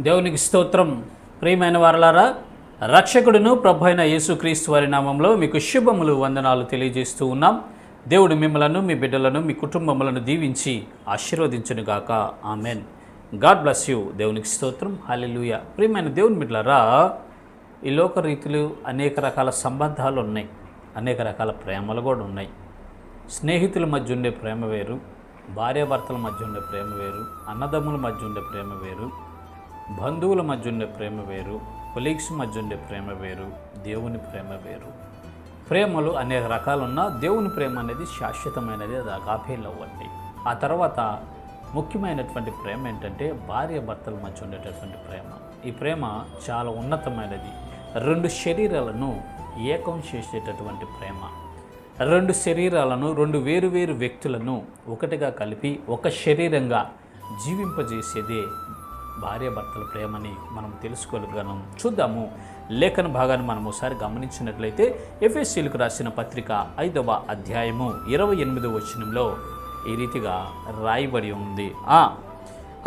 దేవునికి స్తోత్రం. ప్రియమైన వారలారా, రక్షకుడును ప్రభు అయిన యేసుక్రీస్తు వారి నామంలో మీకు శుభములు, వందనాలు తెలియజేస్తూ ఉన్నాం. దేవుడు మిమ్మలను, మీ బిడ్డలను, మీ కుటుంబములను దీవించి ఆశీర్వదించునుగాక. ఆమెన్. God bless you. దేవునికి స్తోత్రం. హల్లెలూయా. ప్రియమైన దేవుని బిడ్డలారా, ఈ లోక రీతులు అనేక రకాల సంబంధాలు ఉన్నాయి, అనేక రకాల ప్రేమలు కూడా ఉన్నాయి. స్నేహితుల మధ్య ఉండే ప్రేమ వేరు, భార్యాభర్తల మధ్య ఉండే ప్రేమ వేరు, అన్నదమ్ముల మధ్య ఉండే ప్రేమ వేరు, బంధువుల మధ్య ఉండే ప్రేమ వేరు, కొలీగ్స్ మధ్య ఉండే ప్రేమ వేరు, దేవుని ప్రేమ వేరు. ప్రేమలు అనేక రకాలున్నా దేవుని ప్రేమ అనేది శాశ్వతమైనది, అది అగాపే లవ్ అండి. ఆ తర్వాత ముఖ్యమైనటువంటి ప్రేమ ఏంటంటే భార్యాభర్తల మధ్య ఉండేటటువంటి ప్రేమ. ఈ ప్రేమ చాలా ఉన్నతమైనది. రెండు శరీరాలను ఏకం చేసేటటువంటి ప్రేమ. రెండు శరీరాలను, రెండు వేరు వేరు వ్యక్తులను ఒకటిగా కలిపి ఒక శరీరంగా జీవింపజేసేదే భార్యాభర్తల ప్రేమని మనం తెలుసుకోగలం. చూద్దాము. లేఖన భాగాన్ని మనం ఒకసారి గమనించినట్లయితే ఎఫెసీయులకు రాసిన పత్రిక 5వ అధ్యాయము 28వ వచనంలో ఈ రీతిగా రాయబడి ఉంది.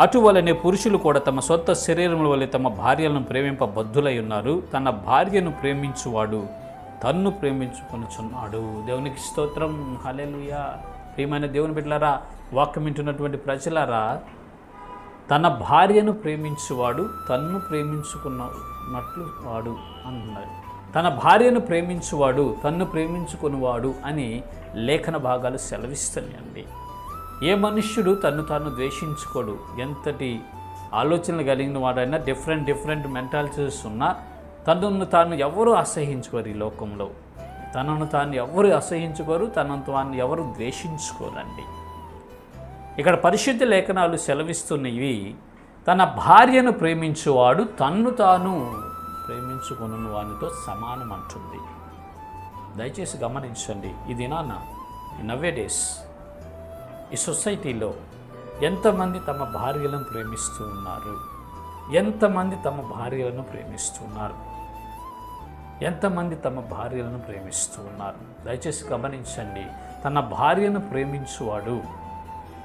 అటువలనే పురుషులు కూడా తమ సొంత శరీరముల వలె తమ భార్యలను ప్రేమింపబద్ధులై ఉన్నారు. తన భార్యను ప్రేమించువాడు తన్ను ప్రేమించుకొనుచున్నాడు. దేవునికి స్తోత్రం. హల్లెలూయా. ప్రియమైన దేవుని బిడ్డలారా, వాక్యం వింటున్నటువంటి ప్రజలారా, తన భార్యను ప్రేమించువాడు తన్ను ప్రేమించుకున్నట్లు వాడు అంటున్నాడు. తన భార్యను ప్రేమించువాడు తన్ను ప్రేమించుకునివాడు అని లేఖన భాగాలు సెలవిస్తున్నాయండి. ఏ మనుష్యుడు తన్ను తాను ద్వేషించుకోడు. ఎంతటి ఆలోచనలు కలిగిన వాడైనా, డిఫరెంట్ మెంటాలిటీస్ ఉన్నా తనను తాను ఎవరు అసహించుకోరు. ఈ లోకంలో తనను తాను ఎవరు అసహించుకోరు, తనను తాను ఎవరు ద్వేషించుకోరండి. ఇక్కడ పరిశుద్ధ లేఖనాలు సెలవిస్తున్నవి, తన భార్యను ప్రేమించువాడు తన్ను తాను ప్రేమించుకున్న వానితో సమానం అంటుంది. దయచేసి గమనించండి. ఇది నవ్వే డేస్ ఈ సొసైటీలో ఎంతమంది తమ భార్యలను ప్రేమిస్తూ ఉన్నారు? ఎంతమంది తమ భార్యలను ప్రేమిస్తున్నారు? ఎంతమంది తమ భార్యలను ప్రేమిస్తూ ఉన్నారు? దయచేసి గమనించండి. తన భార్యను ప్రేమించువాడు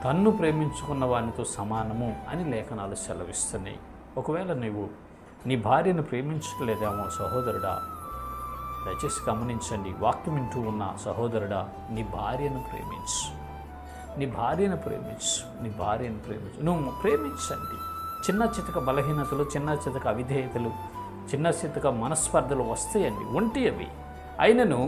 తన్ను ప్రేమించుకున్న వానితో సమానము అని లేఖనాలు సెలవిస్తున్నాయి. ఒకవేళ నీవు నీ భార్యను ప్రేమించట్లేదేమో సహోదరుడా, దయచేసి గమనించండి. వాక్యం వింటూ ఉన్న సహోదరుడా, నీ భార్యను ప్రేమించు, నీ భార్యను ప్రేమించు, నీ భార్యను ప్రేమించు. నువ్వు ప్రేమించండి. చిన్న చితక బలహీనతలు, చిన్న చితక అవిధేయతలు, చిన్న చితక మనస్పర్ధలు వస్తాయండి, ఒంటి అవి. అయినను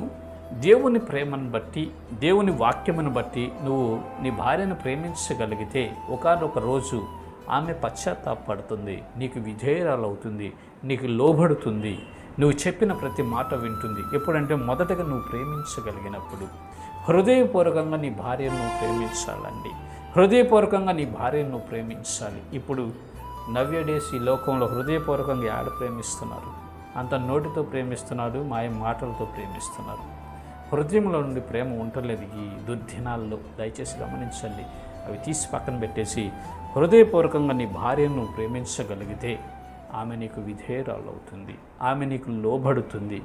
దేవుని ప్రేమను బట్టి, దేవుని వాక్యమును బట్టి నువ్వు నీ భార్యను ప్రేమించగలిగితే ఒకానొక రోజు ఆమె పశ్చాత్తాపడుతుంది, నీకు విధేయురాలు అవుతుంది, నీకు లోబడుతుంది, నువ్వు చెప్పిన ప్రతి మాట వింటుంది. ఎప్పుడంటే మొదటగా నువ్వు ప్రేమించగలిగినప్పుడు. హృదయపూర్వకంగా నీ భార్యను నువ్వు ప్రేమించాలండి. హృదయపూర్వకంగా నీ భార్యను నువ్వు ప్రేమించాలి. ఇప్పుడు నవ్య డేస్ ఈ లోకంలో హృదయపూర్వకంగా ఆడ ప్రేమిస్తున్నారు, అంత నోటితో ప్రేమిస్తున్నారు, మాయ మాటలతో ప్రేమిస్తున్నారు. హృదయంలో నుండి ప్రేమ ఉండలేదు ఈ దుర్దినాల్లో. దయచేసి గమనించండి. అవి తీసి పక్కన పెట్టేసి హృదయపూర్వకంగా నీ భార్యను ప్రేమించగలిగితే ఆమె నీకు విధేయురాలు అవుతుంది, ఆమె నీకు లోబడుతుంది,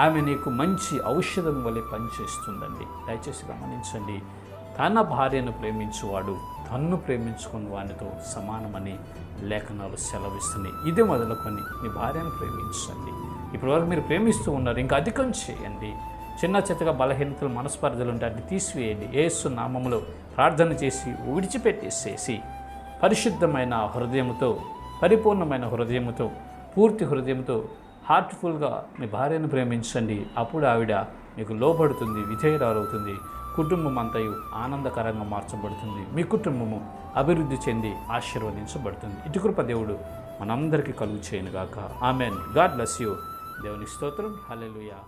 ఆమె నీకు మంచి ఔషధం వలె పనిచేస్తుందండి. దయచేసి గమనించండి. తన భార్యను ప్రేమించువాడు తన్ను ప్రేమించుకున్న వానితో సమానమని లేఖనాలు సెలవిస్తున్నాయి. ఇది మొదలుకొని నీ భార్యను ప్రేమించండి. ఇప్పటివరకు మీరు ప్రేమిస్తూ ఉన్నారు, ఇంకా అధికం చేయండి. చిన్న చిత్తగా బలహీనతలు, మనస్పర్ధలు ఉంటే అన్ని తీసివేయండి. యేసు నామములో ప్రార్థన చేసి విడిచిపెట్టేసేసి పరిశుద్ధమైన హృదయముతో, పరిపూర్ణమైన హృదయముతో, పూర్తి హృదయంతో, హార్ట్ఫుల్గా మీ భార్యను ప్రేమించండి. అప్పుడు ఆవిడ మీకు లోబడుతుంది, విధేయురాలు అవుతుంది. కుటుంబం అంతయు ఆనందకరంగా మార్చబడుతుంది. మీ కుటుంబము అభివృద్ధి చెంది ఆశీర్వదించబడుతుంది. ఇటు కృప దేవుడు మనందరికీ కలుగు చేయనుగాక. ఆమెన్. God bless you. దేవుని స్తోత్రం. హల్లెలూయా.